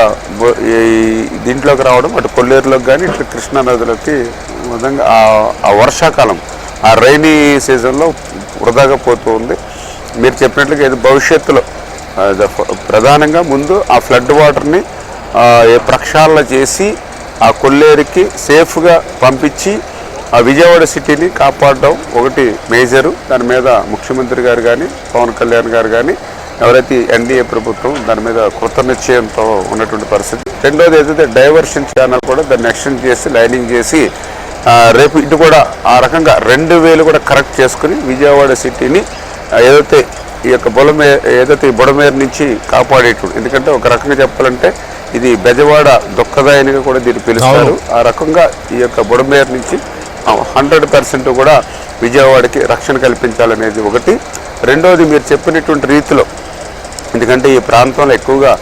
దీంట్లోకి రావడం, అటు కొల్లేరులోకి కానీ ఇటు కృష్ణానదిలోకి విధంగా ఆ వర్షాకాలం, ఆ రైనీ సీజన్లో వృధాగా పోతూ ఉంది. మీరు చెప్పినట్లుగా ఇది భవిష్యత్తులో ప్రధానంగా ముందు ఆ ఫ్లడ్ వాటర్ని ప్రక్షాళన చేసి ఆ కొల్లేరుకి సేఫ్గా పంపించి ఆ విజయవాడ సిటీని కాపాడడం ఒకటి మేజరు. దాని మీద ముఖ్యమంత్రి గారు కానీ, పవన్ కళ్యాణ్ గారు కానీ, ఎవరైతే ఎన్డీఏ ప్రభుత్వం దాని మీద కృత నిశ్చయంతో ఉన్నటువంటి పరిస్థితి. రెండోది ఏదైతే డైవర్షన్ ఛానల్ కూడా దాన్ని ఎక్స్టెండ్ చేసి లైనింగ్ చేసి రేపు ఇటు కూడా ఆ రకంగా 2000 కూడా కరెక్ట్ చేసుకుని విజయవాడ సిటీని ఏదైతే ఈ యొక్క ఏదైతే ఈ బుడమేరు నుంచి కాపాడేటువంటి, ఎందుకంటే ఒక రకంగా చెప్పాలంటే ఇది బెజవాడ దుఃఖదాయనిగా కూడా దీన్ని పిలుస్తారు. ఆ రకంగా ఈ యొక్క బుడమేరు నుంచి 100% కూడా విజయవాడకి రక్షణ కల్పించాలనేది ఒకటి. రెండోది మీరు చెప్పినటువంటి రీతిలో, ఎందుకంటే ఈ ప్రాంతంలో ఎక్కువగా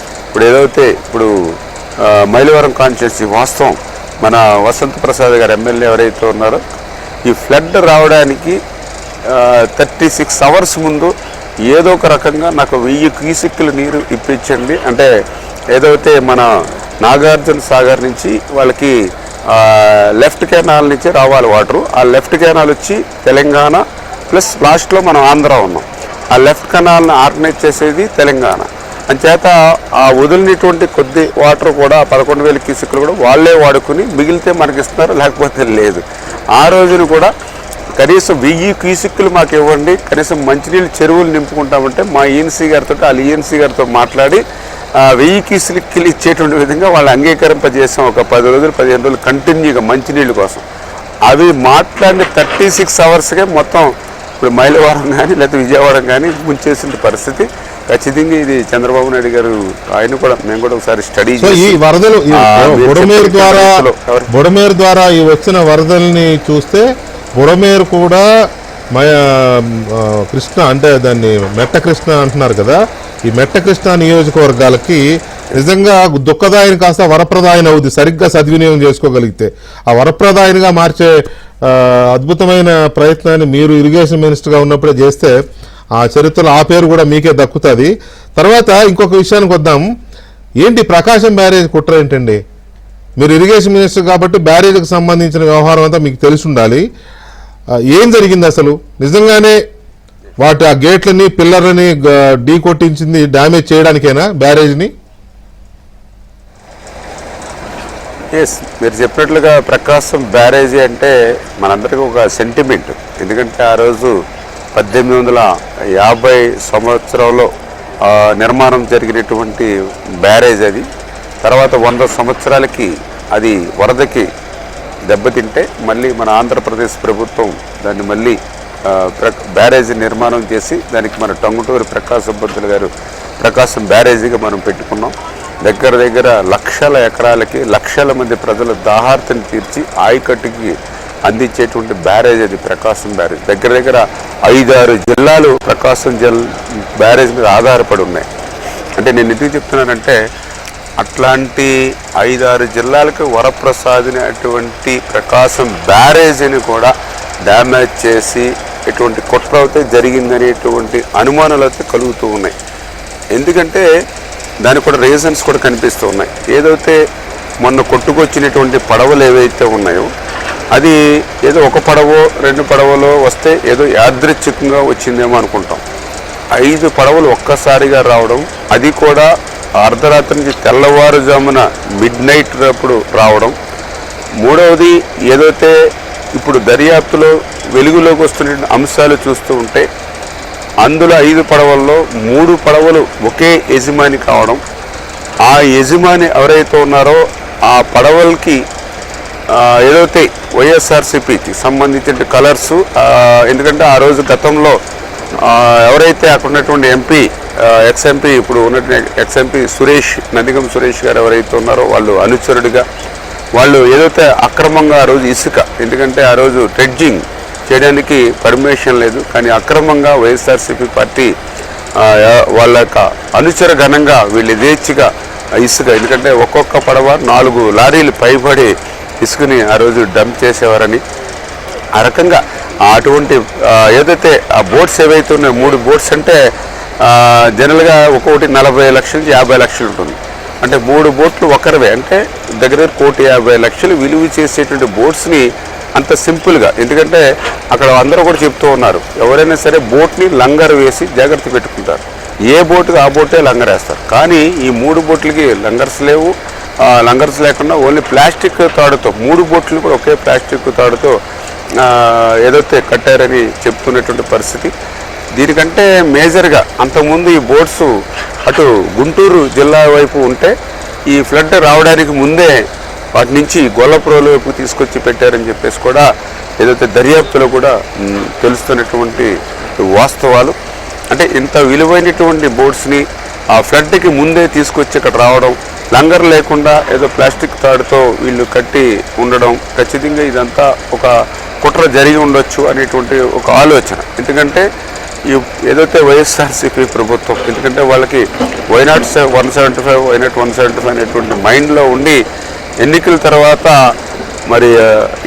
ఇప్పుడు మైలవరం కాన్స్టిట్యున్సీ వాస్తవం మన వసంత ప్రసాద్ గారు ఎమ్మెల్యే ఎవరైతే ఉన్నారో ఈ ఫ్లడ్ రావడానికి 36 అవర్స్ ముందు ఏదో ఒక రకంగా నాకు 1000 క్యూసెక్కుల నీరు ఇప్పించండి అంటే, ఏదైతే మన నాగార్జున సాగర్ నుంచి వాళ్ళకి లెఫ్ట్ కెనాల్ నుంచి రావాలి వాటరు. ఆ లెఫ్ట్ కెనాల్ వచ్చి తెలంగాణ ప్లస్ లాస్ట్లో మనం ఆంధ్ర ఉన్నాం. ఆ లెఫ్ట్ కెనాల్ని ఆర్గనైజ్ చేసేది తెలంగాణ. అంచేత ఆ వదిలినటువంటి కొద్ది వాటర్ కూడా 11,000 క్యూసెక్కులు కూడా వాళ్ళే వాడుకుని మిగిలితే మనకి ఇస్తున్నారు, లేకపోతే లేదు. ఆ రోజును కూడా కనీసం 1000 క్యూసిక్కులు మాకు ఇవ్వండి, కనీసం మంచినీళ్ళు చెరువులు నింపుకుంటామంటే మా ఈఎన్సీ గారితో వాళ్ళ ఈఎన్సీ గారితో మాట్లాడి 1000 క్యూసిక్కులు ఇచ్చేటువంటి విధంగా వాళ్ళు అంగీకరింపజేసాం. ఒక 10 రోజులు 15 రోజులు కంటిన్యూగా మంచినీళ్ళ కోసం. అవి మాట్లాడిన 36 అవర్స్కే మొత్తం ఇప్పుడు మైలవరం కానీ లేకపోతే విజయవాడ కానీ ముంచేసిన పరిస్థితి. ఖచ్చితంగా ఇది చంద్రబాబు నాయుడు గారు ఆయన కూడా మేము కూడా ఒకసారి స్టడీ ఈ వరదలు బుడమేరు ద్వారా ఈ వచ్చిన వరదల్ని చూస్తే బుడమేరు కూడా కృష్ణ అంటే దాన్ని మెట్ట కృష్ణ అంటున్నారు కదా, ఈ మెట్ట కృష్ణ నియోజకవర్గాలకి నిజంగా దుఃఖదాయని కాస్త వరప్రదాయని అవుద్ది సరిగ్గా సద్వినియోగం చేసుకోగలిగితే. ఆ వరప్రదాయనిగా మార్చే అద్భుతమైన ప్రయత్నాన్ని మీరు ఇరిగేషన్ మినిస్టర్గా ఉన్నప్పుడే చేస్తే ఆ చరిత్రలో ఆ పేరు కూడా మీకే దక్కుతుంది. తర్వాత ఇంకొక విషయానికి వద్దాం. ఏంటి ప్రకాశం బ్యారేజ్ కుట్ర ఏంటండి? మీరు ఇరిగేషన్ మినిస్టర్ కాబట్టి బ్యారేజ్కి సంబంధించిన వ్యవహారం అంతా మీకు తెలిసి ఉండాలి. ఏం జరిగింది అసలు? నిజంగానే వాటి ఆ గేట్లని పిల్లర్లని ఢీ కొట్టించింది డ్యామేజ్ చేయడానికేనా బ్యారేజ్ని? ఎస్, మీరు చెప్పినట్లుగా ప్రకాశం బ్యారేజీ అంటే మనందరికీ ఒక సెంటిమెంట్. ఎందుకంటే ఆ రోజు 1850 సంవత్సరంలో నిర్మాణం జరిగినటువంటి బ్యారేజ్ అది. తర్వాత 100 సంవత్సరాలకి అది వరదకి దెబ్బతింటే మళ్ళీ మన ఆంధ్రప్రదేశ్ ప్రభుత్వం దాన్ని మళ్ళీ బ్యారేజీ నిర్మాణం చేసి దానికి మన టంగుటూరి ప్రకాశం పంతులు గారు ప్రకాశం బ్యారేజీగా మనం పెట్టుకున్నాం. దగ్గర దగ్గర లక్షల ఎకరాలకి లక్షల మంది ప్రజల దాహార్తిని తీర్చి ఆయకట్టుకి అందించేటువంటి బ్యారేజ్ అది ప్రకాశం బ్యారేజ్. దగ్గర దగ్గర 5-6 జిల్లాలు ప్రకాశం బ్యారేజ్ మీద ఆధారపడి ఉన్నాయి. అంటే నేను ఎందుకు చెప్తున్నానంటే అట్లాంటి 5-6 జిల్లాలకు వరప్రసాదిని అటువంటి ప్రకాశం బ్యారేజీని కూడా డ్యామేజ్ చేసి ఇటువంటి కుట్ర అయితే జరిగిందనేటువంటి అనుమానాలు అయితే కలుగుతూ ఉన్నాయి. ఎందుకంటే దానికి కూడా రీజన్స్ కూడా కనిపిస్తూ ఉన్నాయి. ఏదైతే మొన్న కొట్టుకొచ్చినటువంటి పడవలు ఏవైతే ఉన్నాయో అది ఏదో ఒక పడవో 2 పడవలో వస్తే ఏదో యాదృచ్ఛికంగా వచ్చిందేమో అనుకుంటాం. 5 పడవలు ఒక్కసారిగా రావడం, అది కూడా అర్ధరాత్రి నుంచి తెల్లవారుజామున మిడ్నైట్ అప్పుడు రావడం. మూడవది ఏదైతే ఇప్పుడు దర్యాప్తులో వెలుగులోకి వస్తున్న అంశాలు చూస్తూ ఉంటే అందులో 5 పడవల్లో 3 పడవలు ఒకే యజమాని కావడం. ఆ యజమాని ఎవరైతే ఉన్నారో ఆ పడవలకి ఏదైతే వైఎస్ఆర్సీపీకి సంబంధించిన కలర్సు, ఎందుకంటే ఆ రోజు గతంలో ఎవరైతే అక్కడ ఉన్నటువంటి ఎంపీ ఎక్స్ఎంపీ ఇప్పుడు ఉన్నటువంటి ఎక్స్ఎంపీ నందిగం సురేష్ గారు ఎవరైతే ఉన్నారో వాళ్ళు అనుచరుడిగా వాళ్ళు ఏదైతే అక్రమంగా ఆ రోజు ఇసుక, ఎందుకంటే ఆ రోజు ట్రెడ్జింగ్ చేయడానికి పర్మిషన్ లేదు, కానీ అక్రమంగా వైఎస్ఆర్సీపీ పార్టీ వాళ్ళ యొక్క అనుచర ఘనంగా వీళ్ళు యథేచ్ఛగా ఇసుక, ఎందుకంటే ఒక్కొక్క పడవ 4 లారీలు పైబడి ఇసుకని ఆ రోజు డంప్ చేసేవారని, ఆ రకంగా అటువంటి ఏదైతే ఆ బోట్స్ ఏవైతే ఉన్నాయో 3 బోట్స్ అంటే జనరల్గా ఒక్కొక్కటి 40 లక్షల నుంచి 50 లక్షలు ఉంటుంది. అంటే 3 బోట్లు ఒకరివే, అంటే దగ్గర 1,50,00,000 విలువ చేసేటువంటి బోట్స్ని అంత సింపుల్గా, ఎందుకంటే అక్కడ అందరూ కూడా చెప్తూ ఉన్నారు ఎవరైనా సరే బోట్ని లంగర్ వేసి జాగ్రత్త పెట్టుకుంటారు, ఏ బోటుకి ఆ బోటే లంగర్ వేస్తారు. కానీ ఈ 3 బోట్లకి లంగర్స్ లేవు. లంగర్స్ లేకుండా ఓన్లీ ప్లాస్టిక్ తాడుతో 3 బోట్లు కూడా ఒకే ప్లాస్టిక్ తాడుతో ఏదైతే కట్టారని చెప్తున్నటువంటి పరిస్థితి. దీనికంటే మేజర్గా అంతకుముందు ఈ బోట్స్ అటు గుంటూరు జిల్లా వైపు ఉంటే ఈ ఫ్లడ్ రావడానికి ముందే వాటి నుంచి గొల్లపురం వైపు తీసుకొచ్చి పెట్టారని చెప్పేసి కూడా ఏదైతే దర్యాప్తులో కూడా తెలుస్తున్నటువంటి వాస్తవాలు. అంటే ఇంత విలువైనటువంటి బోట్స్ని ఆ ఫ్లడ్కి ముందే తీసుకొచ్చి ఇక్కడ రావడం, లంగర్ లేకుండా ఏదో ప్లాస్టిక్ తాడుతో వీళ్ళు కట్టి ఉండడం, ఖచ్చితంగా ఇదంతా ఒక కుట్ర జరిగి ఉండొచ్చు అనేటువంటి ఒక ఆలోచన. ఎందుకంటే ఏదైతే వైఎస్ఆర్సీపీ ప్రభుత్వం, ఎందుకంటే వాళ్ళకి వైనాట్ 175 వైనాట్ 175 అనేటువంటి మైండ్లో ఉండి ఎన్నికల తర్వాత మరి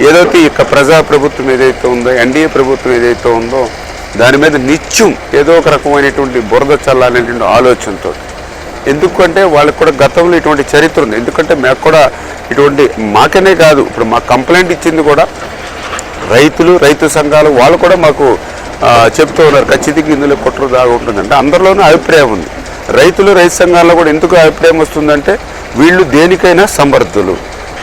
ఏదైతే ఇక ప్రజాప్రభుత్వం ఏదైతే ఉందో, ఎన్డీఏ ప్రభుత్వం ఏదైతే ఉందో దాని మీద నిత్యం ఏదో ఒక రకమైనటువంటి బురద చల్లాలనేటువంటి ఆలోచనతో. ఎందుకంటే వాళ్ళకి కూడా గతంలో ఇటువంటి చరిత్ర ఉంది. ఎందుకంటే మాకు కూడా ఇటువంటి మాకనే కాదు, ఇప్పుడు మాకు కంప్లైంట్ ఇచ్చింది కూడా రైతు సంఘాలు వాళ్ళు కూడా మాకు చెప్తూ ఉన్నారు ఖచ్చితంగా ఇందులో కుట్ర దాగా ఉంటుందంటే. అందరిలోనూ అభిప్రాయం ఉంది. రైతు సంఘాల్లో కూడా ఎందుకు అభిప్రాయం వస్తుందంటే వీళ్ళు దేనికైనా సమర్థులు.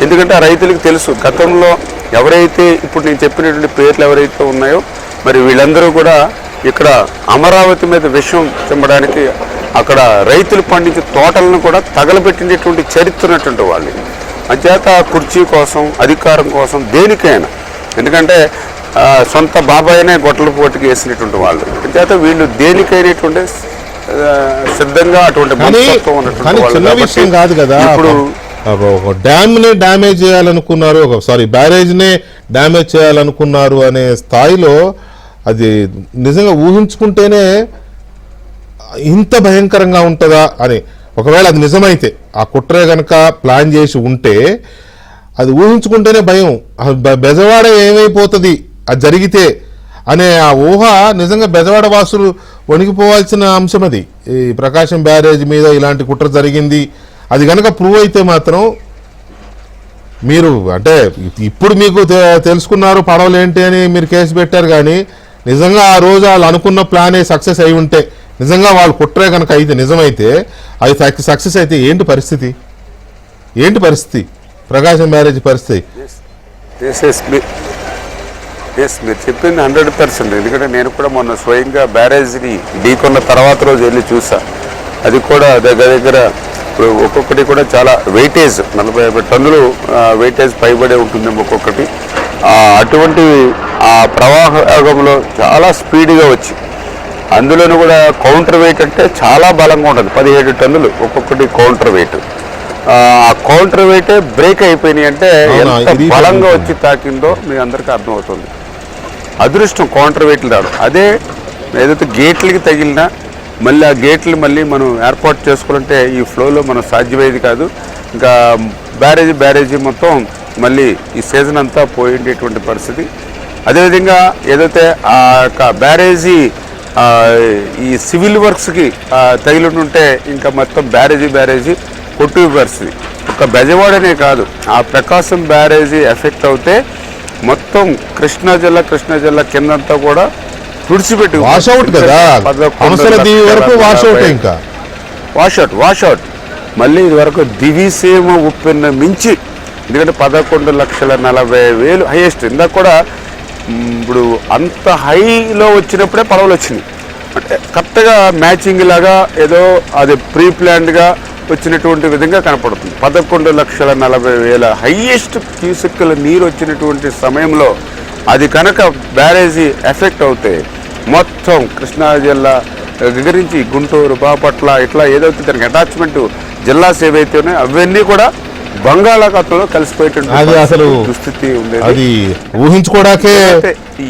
ఎందుకంటే ఆ రైతులకు తెలుసు గతంలో ఎవరైతే ఇప్పుడు నేను చెప్పినటువంటి పేర్లు ఎవరైతే ఉన్నాయో మరి వీళ్ళందరూ కూడా ఇక్కడ అమరావతి మీద విషం చిమ్మడానికి అక్కడ రైతులు పండించే తోటలను కూడా తగలబెట్టినటువంటి చరిత్ర ఉన్నటువంటి వాళ్ళు. అంచేత కుర్చీ కోసం, అధికారం కోసం, దేనికైనా, ఎందుకంటే సొంత బాబాయినే గొట్టల పోటీకి వేసినటువంటి వాళ్ళు. అంచేత వీళ్ళు దేనికైనటువంటి సిద్ధంగా అటువంటి మనస్తత్వం ఉన్నటువంటి వాళ్ళు. కాదు కదా, ఇప్పుడు ఒక డ్యామ్ ని డ్యామేజ్ చేయాలనుకున్నారు, బ్యారేజ్ నే డ్యామేజ్ చేయాలనుకున్నారు అనే స్థాయిలో అది నిజంగా ఊహించుకుంటేనే ఇంత భయంకరంగా ఉంటుందా అని. ఒకవేళ అది నిజమైతే, ఆ కుట్రే కనుక ప్లాన్ చేసి ఉంటే అది ఊహించుకుంటేనే భయం. బెజవాడ ఏమైపోతుంది అది జరిగితే అనే ఆ ఊహ నిజంగా బెజవాడ వాసులు వణికిపోవాల్సిన అంశం. అది ఈ ప్రకాశం బ్యారేజ్ మీద ఇలాంటి కుట్ర జరిగింది అది కనుక ప్రూవ్ అయితే మాత్రం, మీరు అంటే ఇప్పుడు మీకు తెలుసుకున్నారు పడవలేంటి అని మీరు కేసు పెట్టారు, కానీ నిజంగా ఆ రోజు వాళ్ళు అనుకున్న ప్లానే సక్సెస్ అయి ఉంటే, నిజంగా వాళ్ళు కుట్రే కనుక అయితే నిజమైతే, అది సక్సెస్ అయితే ఏంటి పరిస్థితి? ప్రకాశం బ్యారేజ్ పరిస్థితి? మీరు చెప్పింది 100%. ఎందుకంటే నేను కూడా మొన్న స్వయంగా బ్యారేజ్ని ఢీకొన్న తర్వాత రోజు వెళ్ళి చూసా. అది కూడా దగ్గర ఇప్పుడు ఒక్కొక్కటి కూడా చాలా వెయిటేజ్ 40-50 టన్నులు వెయిటేజ్ పైబడే ఉంటుంది ఒక్కొక్కటి. అటువంటి ఆ ప్రవాహంలో చాలా స్పీడ్గా వచ్చి, అందులోనూ కూడా కౌంటర్ వెయిట్ అంటే చాలా బలంగా ఉంటుంది. 17 టన్నులు ఒక్కొక్కటి కౌంటర్ వెయిట్. ఆ కౌంటర్ వెయిటే బ్రేక్ అయిపోయినాయి అంటే ఎంత బలంగా వచ్చి తాకిందో మీ అందరికీ అర్థమవుతుంది. అదృష్టం కౌంటర్ వెయిట్లు రావడం. అదే ఏదైతే గేట్లకి తగిలినా మళ్ళీ ఆ గేట్లు మళ్ళీ మనం ఏర్పాటు చేసుకోవాలంటే ఈ ఫ్లోలో మనం సాధ్యమయ్యేది కాదు. ఇంకా బ్యారేజీ మొత్తం మళ్ళీ ఈ సీజన్ అంతా పోయేటటువంటి పరిస్థితి. అదేవిధంగా ఏదైతే ఆ యొక్క బ్యారేజీ ఈ సివిల్ వర్క్స్కి తగిలింటుంటే ఇంకా మొత్తం బ్యారేజీ కొట్టు పరిస్థితి. ఒక బెజవాడనే కాదు, ఆ ప్రకాశం బ్యారేజీ ఎఫెక్ట్ అవుతే మొత్తం కృష్ణా జిల్లా కిందంతా కూడా తుడిచిపెట్టి వాషౌట్ కదా, వాషౌట్. మళ్ళీ ఇది వరకు దివిసీమ ఉప్పెన్న మించి, ఎందుకంటే 11,40,000 హైయెస్ట్. ఇందాక కూడా ఇప్పుడు అంత హైలో వచ్చినప్పుడే పడవలు వచ్చినాయి. అంటే కరెక్ట్గా మ్యాచింగ్ లాగా ఏదో అది ప్రీ ప్లాన్డ్గా వచ్చినటువంటి విధంగా కనపడుతుంది. 11,40,000 హైయెస్ట్ క్యూసెక్కుల నీరు వచ్చినటువంటి సమయంలో అది కనుక బ్యారేజీ ఎఫెక్ట్ అవుతే మొత్తం కృష్ణా జిల్లా దగ్గర నుంచి గుంటూరు, బాపట్ల ఇట్లా ఏదైతే దానికి అటాచ్మెంట్ జిల్లాస్ ఏవైతే ఉన్నాయో అవన్నీ కూడా బంగాళాఖాతంలో కలిసిపోయేటువంటి అసలు దుస్థితి ఉండేది. అది ఊహించుకోవడాకే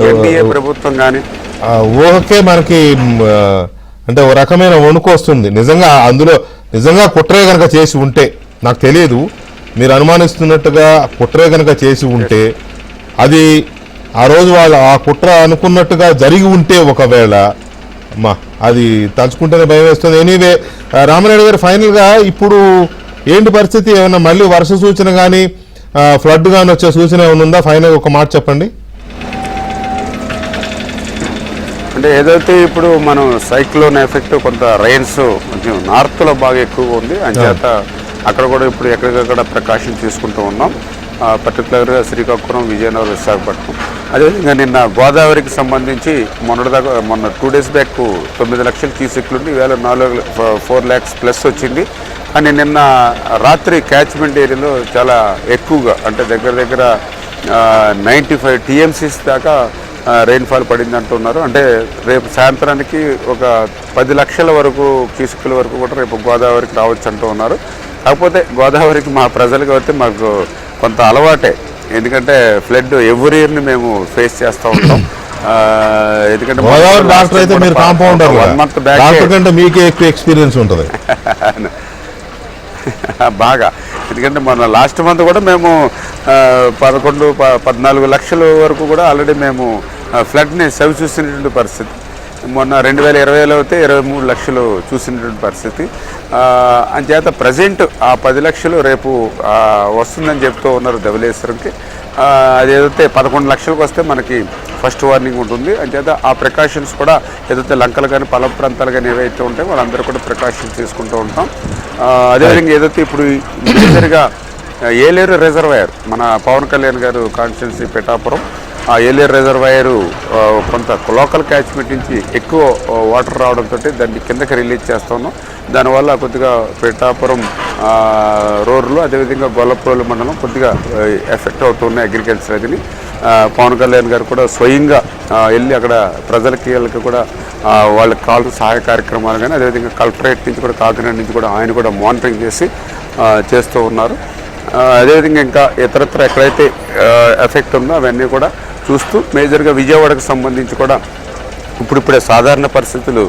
ఎన్డీఏ ప్రభుత్వం కానీ ఊహకే మనకి అంటే ఒక రకమైన వణుకు వస్తుంది. నిజంగా కుట్రే కనుక చేసి ఉంటే, నాకు తెలియదు, మీరు అనుమానిస్తున్నట్టుగా కుట్రే కనుక చేసి ఉంటే, అది ఆ రోజు వాళ్ళు ఆ కుట్ర అనుకున్నట్టుగా జరిగి ఉంటే ఒకవేళ అది తలుచుకుంటేనే భయం వేస్తుంది. ఎనీవే రామనాయుడు గారు, ఫైనల్గా ఇప్పుడు ఏంటి పరిస్థితి? ఏమన్నా మళ్ళీ వర్ష సూచన కానీ ఫ్లడ్ కానీ వచ్చే సూచన ఏమైనా ఉందా? ఫైనల్ ఒక మాట చెప్పండి. అంటే ఏదైతే ఇప్పుడు మనం సైక్లోన్ ఎఫెక్ట్ కొంత రైన్స్ కొంచెం నార్త్లో బాగా ఎక్కువగా ఉంది. అంచేత అక్కడ కూడా ఇప్పుడు ఎక్కడికక్కడ ప్రికాషన్ తీసుకుంటూ ఉన్నాం. పర్టికులర్గా శ్రీకాకుళం, విజయనగరం, విశాఖపట్నం. అదేవిధంగా నిన్న గోదావరికి సంబంధించి మొన్న 2 days బ్యాక్ 9 లక్షల క్యూసెక్లుండి, ఈవేళ 4 lakhs ప్లస్ వచ్చింది. కానీ నిన్న రాత్రి క్యాచ్మెంట్ ఏరియాలో చాలా ఎక్కువగా, అంటే దగ్గర 95 TMCs దాకా రెయిన్ఫాల్ పడింది అంటున్నారు. అంటే రేపు సాయంత్రానికి ఒక 10 లక్షల వరకు క్యూసెక్కుల వరకు కూడా రేపు గోదావరికి రావచ్చు అంటూ ఉన్నారు. కాకపోతే గోదావరికి మా ప్రజలకు అయితే మాకు కొంత అలవాటే, ఎందుకంటే ఫ్లడ్ ఎవ్రీ ఇయర్ని మేము ఫేస్ చేస్తూ ఉంటాం. ఎందుకంటే వన్ మంత్ బ్యాక్ మీకే ఎక్కువ ఎక్స్పీరియన్స్ ఉంటుంది బాగా. ఎందుకంటే మన లాస్ట్ మంత్ కూడా మేము 14 లక్షల వరకు కూడా ఆల్రెడీ మేము ఫ్లడ్ని చవి చూసినటువంటి పరిస్థితి. మొన్న 2020లో అయితే 23 లక్షలు చూసినటువంటి పరిస్థితి. అంచేత ప్రజెంట్ ఆ 10 లక్షలు రేపు వస్తుందని చెప్తూ ఉన్నారు ధవళేశ్వరంకి. అదేదైతే 11 లక్షలకు వస్తే మనకి ఫస్ట్ వార్నింగ్ ఉంటుంది. అంచేత ఆ ప్రికాషన్స్ కూడా ఏదైతే లంకలు కానీ పొల ప్రాంతాలు కానీ ఏవైతే ఉంటాయో వాళ్ళందరూ కూడా ప్రికాషన్స్ తీసుకుంటూ ఉంటాం. అదేవిధంగా ఏదైతే ఇప్పుడు మేజర్గా ఏలేరు రిజర్వాయర్, మన పవన్ కళ్యాణ్ గారు కాన్స్టిట్యున్సీ పిఠాపురం, ఆ ఏలేరు రిజర్వాయరు కొంత లోకల్ క్యాచ్మెంట్ నుంచి ఎక్కువ వాటర్ రావడంతో దాన్ని కిందకి రిలీజ్ చేస్తా ఉన్నాం. దానివల్ల కొద్దిగా పిఠాపురం రోడ్లు అదేవిధంగా గొల్లప్రోలు మండలం కొద్దిగా ఎఫెక్ట్ అవుతున్నాయి అగ్రికల్చర్. అదిని పవన్ కళ్యాణ్ గారు కూడా స్వయంగా వెళ్ళి అక్కడ ప్రజలకి వాళ్ళకి కూడా వాళ్ళకి కావాల్సిన సహాయ కార్యక్రమాలు కానీ అదేవిధంగా కలెక్టరేట్ నుంచి కూడా కాకినాడ నుంచి కూడా ఆయన కూడా మానిటరింగ్ చేస్తూ ఉన్నారు. అదేవిధంగా ఇంకా ఇతరత్ర ఎక్కడైతే ఎఫెక్ట్ ఉందో అవన్నీ కూడా చూస్తూ మేజర్గా విజయవాడకు సంబంధించి కూడా ఇప్పుడిప్పుడే సాధారణ పరిస్థితులు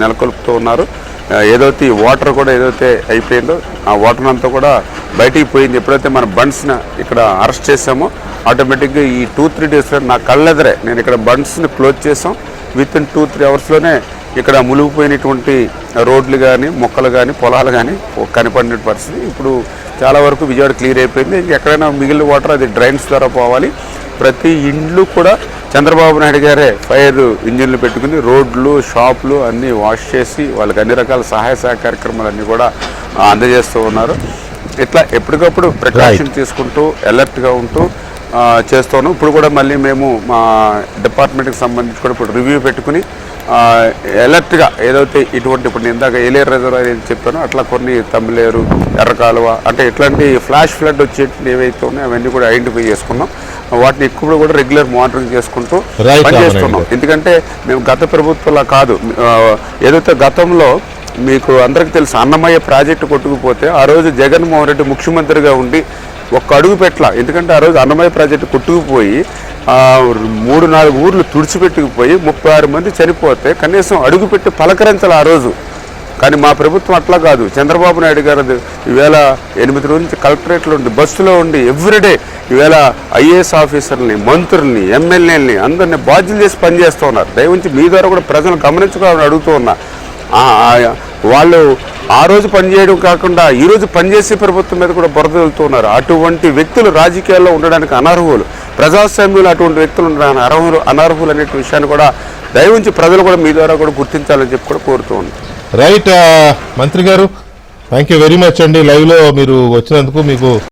నెలకొల్పుతూ ఉన్నారు. ఏదైతే ఈ వాటర్ కూడా ఏదైతే అయిపోయిందో ఆ వాటర్ అంతా కూడా బయటికి పోయింది. ఎప్పుడైతే మన బండ్స్ని ఇక్కడ అరెస్ట్ చేసామో ఆటోమేటిక్గా ఈ 2-3 డేస్లో నా కళ్ళెదరే నేను ఇక్కడ బండ్స్ని క్లోజ్ చేసాం. విత్-ఇన్ 2-3 అవర్స్లోనే ఇక్కడ మునిగిపోయినటువంటి రోడ్లు కానీ మొక్కలు కానీ పొలాలు కానీ కనపడిన పరిస్థితి. ఇప్పుడు చాలా వరకు విజయవాడ క్లియర్ అయిపోయింది. ఎక్కడైనా మిగిలిన వాటర్ అది డ్రైన్స్ ద్వారా పోవాలి. ప్రతి ఇండ్లు కూడా చంద్రబాబు నాయుడు గారే ఫైర్ ఇంజిన్లు పెట్టుకుని రోడ్లు షాపులు అన్నీ వాష్ చేసి వాళ్ళకి అన్ని రకాల సహాయ కార్యక్రమాలు అన్నీ కూడా అందజేస్తూ ఉన్నారు. ఇట్లా ఎప్పటికప్పుడు ప్రికాషన్ తీసుకుంటూ అలర్ట్గా ఉంటూ చేస్తున్నాం. ఇప్పుడు కూడా మళ్ళీ మేము మా డిపార్ట్మెంట్కి సంబంధించి కూడా ఇప్పుడు రివ్యూ పెట్టుకుని అలర్ట్గా ఏదైతే ఇటువంటి ఇప్పుడు నేను ఇందాక ఏలేరు రిజర్వాయర్ ఏం చెప్పానో అట్లా కొన్ని తమ్మిలేరు ఎర్రకాలువ అంటే ఇట్లాంటి ఫ్లాష్ ఫ్లడ్ వచ్చేటివి ఏవైతే ఉన్నాయో అవన్నీ కూడా ఐడెంటిఫై చేసుకున్నాం. వాటిని ఎక్కువ కూడా రెగ్యులర్ మానిటరింగ్ చేసుకుంటూ పనిచేస్తున్నాం. ఎందుకంటే మేము గత ప్రభుత్వంలా కాదు. ఏదైతే గతంలో మీకు అందరికీ తెలుసు అన్నమయ్య ప్రాజెక్టు కొట్టుకుపోతే ఆ రోజు జగన్మోహన్ రెడ్డి ముఖ్యమంత్రిగా ఉండి ఒక్క అడుగు పెట్టల. ఎందుకంటే ఆ రోజు అన్నమయ్య ప్రాజెక్టు కొట్టుకుపోయి 3-4 ఊర్లు తుడిచిపెట్టుకుపోయి 36 మంది చనిపోతే కనీసం అడుగుపెట్టి పలకరించాలి ఆ రోజు. కానీ మా ప్రభుత్వం అట్లా కాదు. చంద్రబాబు నాయుడు గారు ఈవేళ 8 రోజుల నుంచి కలెక్టరేట్లో ఉండి బస్సులో ఉండి ఎవ్రీడే ఈవేళ ఐఏఎస్ ఆఫీసర్ని మంత్రుల్ని ఎమ్మెల్యేలని అందరినీ బాధ్యతలు చేసి పనిచేస్తూ ఉన్నారు. దయవుంచి మీ ద్వారా కూడా ప్రజలు గమనించుకోవాలని అడుగుతూ ఉన్నా. వాళ్ళు ఆ రోజు పనిచేయడం కాకుండా ఈరోజు పనిచేసే ప్రభుత్వం మీద కూడా బురద వెళ్తూ ఉన్నారు. అటువంటి వ్యక్తులు రాజకీయాల్లో ఉండడానికి అనర్హులు. ప్రజాస్వామ్యంలో అటువంటి వ్యక్తులు ఉండడానికి అనర్హులు అనే విషయాన్ని కూడా దయవుంచి ప్రజలు కూడా మీ ద్వారా కూడా గుర్తించాలని చెప్పి కూడా కోరుతూ ఉన్నారు. రైట్ మంత్రి గారు, థ్యాంక్ యూ వెరీ మచ్ అండి. లైవ్లో మీరు వచ్చినందుకు మీకు